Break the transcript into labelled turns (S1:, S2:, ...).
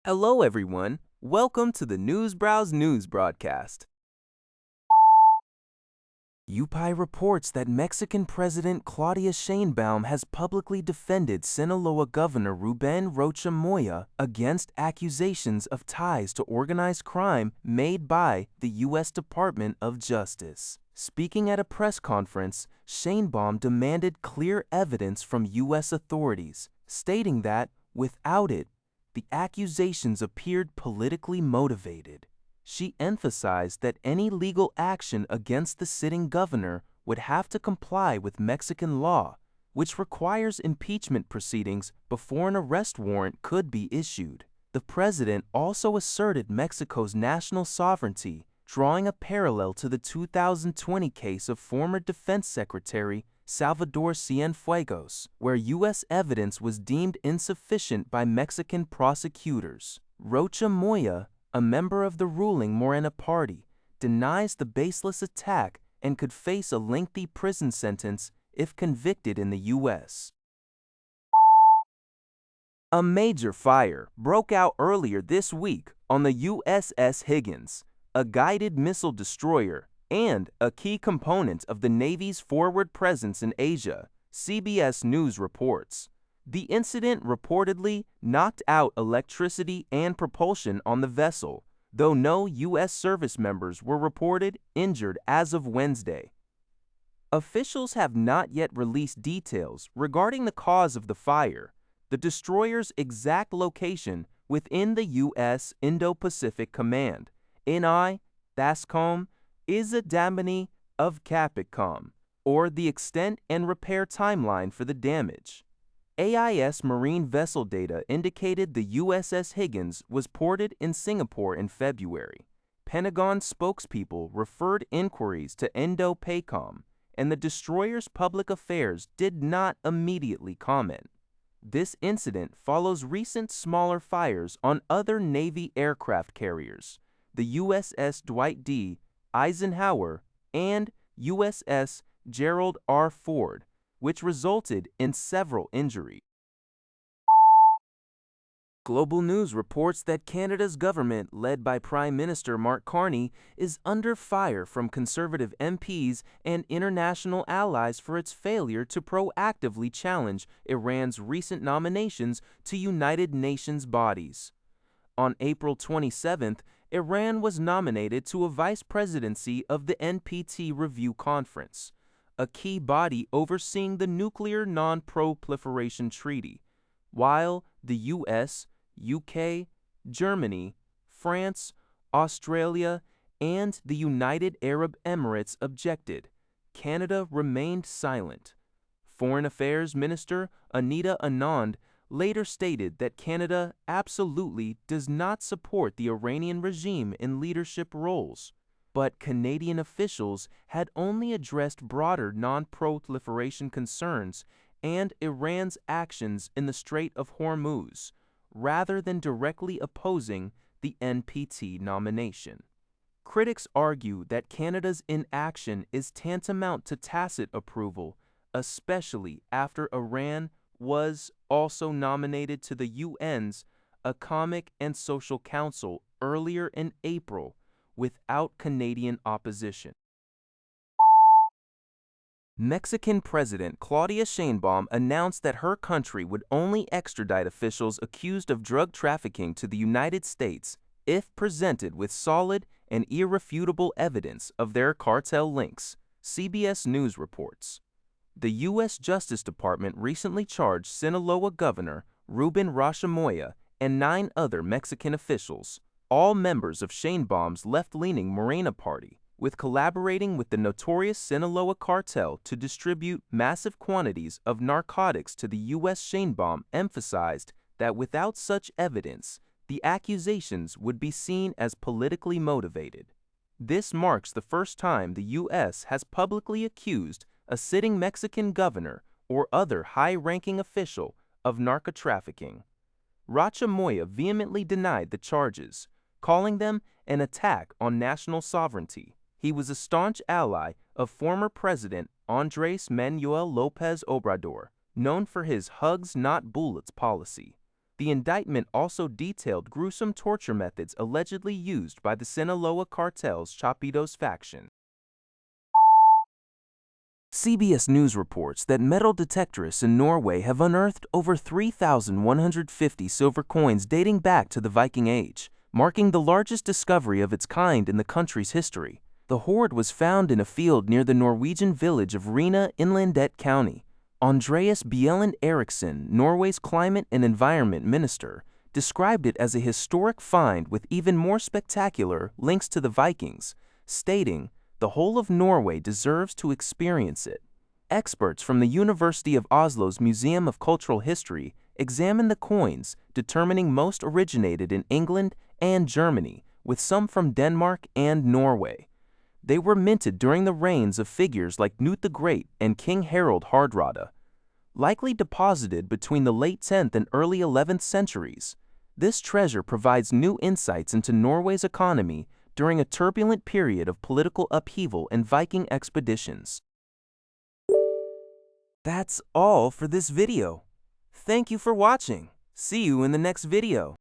S1: Hello, everyone. Welcome to the News Browse News broadcast. UPI reports that Mexican President Claudia Sheinbaum has publicly defended Sinaloa Governor Ruben Rocha Moya against accusations of ties to organized crime made by the U.S. Department of Justice. Speaking at a press conference, Sheinbaum demanded clear evidence from U.S. authorities, stating that, without it, the accusations appeared politically motivated. She emphasized that any legal action against the sitting governor would have to comply with Mexican law, which requires impeachment proceedings before an arrest warrant could be issued. The president also asserted Mexico's national sovereignty, drawing a parallel to the 2020 case of former Defense Secretary Salvador Cienfuegos, where U.S. evidence was deemed insufficient by Mexican prosecutors. Rocha Moya, a member of the ruling Morena party, denies the baseless attack and could face a lengthy prison sentence if convicted in the U.S. A major fire broke out earlier this week on the USS Higgins, a guided missile destroyer and a key component of the Navy's forward presence in Asia, CBS News reports. The incident reportedly knocked out electricity and propulsion on the vessel, though no U.S. service members were reported injured as of Wednesday. Officials have not yet released details regarding the cause of the fire, the destroyer's exact location within the U.S. Indo-Pacific Command, NI, THASCOM, Isadamani of Capicom, or the extent and repair timeline for the damage. AIS marine vessel data indicated the USS Higgins was ported in Singapore in February. Pentagon spokespeople referred inquiries to Indo-PACOM, and the destroyer's public affairs did not immediately comment. This incident follows recent smaller fires on other Navy aircraft carriers, the USS Dwight D. Eisenhower and USS Gerald R. Ford, which resulted in several injuries. Global News reports that Canada's government, led by Prime Minister Mark Carney, is under fire from Conservative MPs and international allies for its failure to proactively challenge Iran's recent nominations to United Nations bodies. On April 27th, Iran was nominated to a vice presidency of the NPT Review Conference, a key body overseeing the Nuclear Non-Proliferation Treaty, while the U.S., UK, Germany, France, Australia, and the United Arab Emirates objected. Canada remained silent. Foreign Affairs Minister Anita Anand later stated that Canada absolutely does not support the Iranian regime in leadership roles, but Canadian officials had only addressed broader non-proliferation concerns and Iran's actions in the Strait of Hormuz, rather than directly opposing the NPT nomination. Critics argue that Canada's inaction is tantamount to tacit approval, especially after Iran was also nominated to the UN's Economic and Social Council earlier in April without Canadian opposition. Mexican President Claudia Sheinbaum announced that her country would only extradite officials accused of drug trafficking to the United States if presented with solid and irrefutable evidence of their cartel links, CBS News reports. The U.S. Justice Department recently charged Sinaloa Governor Ruben Rocha Moya and 9 other Mexican officials, all members of Sheinbaum's left-leaning Morena party, with collaborating with the notorious Sinaloa Cartel to distribute massive quantities of narcotics to the U.S. Sheinbaum emphasized that without such evidence, the accusations would be seen as politically motivated. This marks the first time the U.S. has publicly accused a sitting Mexican governor or other high-ranking official of narco-trafficking. Rocha Moya vehemently denied the charges, calling them an attack on national sovereignty. He was a staunch ally of former President Andrés Manuel López Obrador, known for his hugs not bullets policy. The indictment also detailed gruesome torture methods allegedly used by the Sinaloa Cartel's Chapitos faction. CBS News reports that metal detectorists in Norway have unearthed over 3,150 silver coins dating back to the Viking Age, marking the largest discovery of its kind in the country's history. The hoard was found in a field near the Norwegian village of Rena in Landet County. Andreas Bjelland Eriksson, Norway's climate and environment minister, described it as a historic find with even more spectacular links to the Vikings, stating, "The whole of Norway deserves to experience it." Experts from the University of Oslo's Museum of Cultural History examined the coins, determining most originated in England and Germany, with some from Denmark and Norway. They were minted during the reigns of figures like Knut the Great and King Harald Hardrada. Likely deposited between the late 10th and early 11th centuries, this treasure provides new insights into Norway's economy during a turbulent period of political upheaval and Viking expeditions. That's all for this video. Thank you for watching. See you in the next video.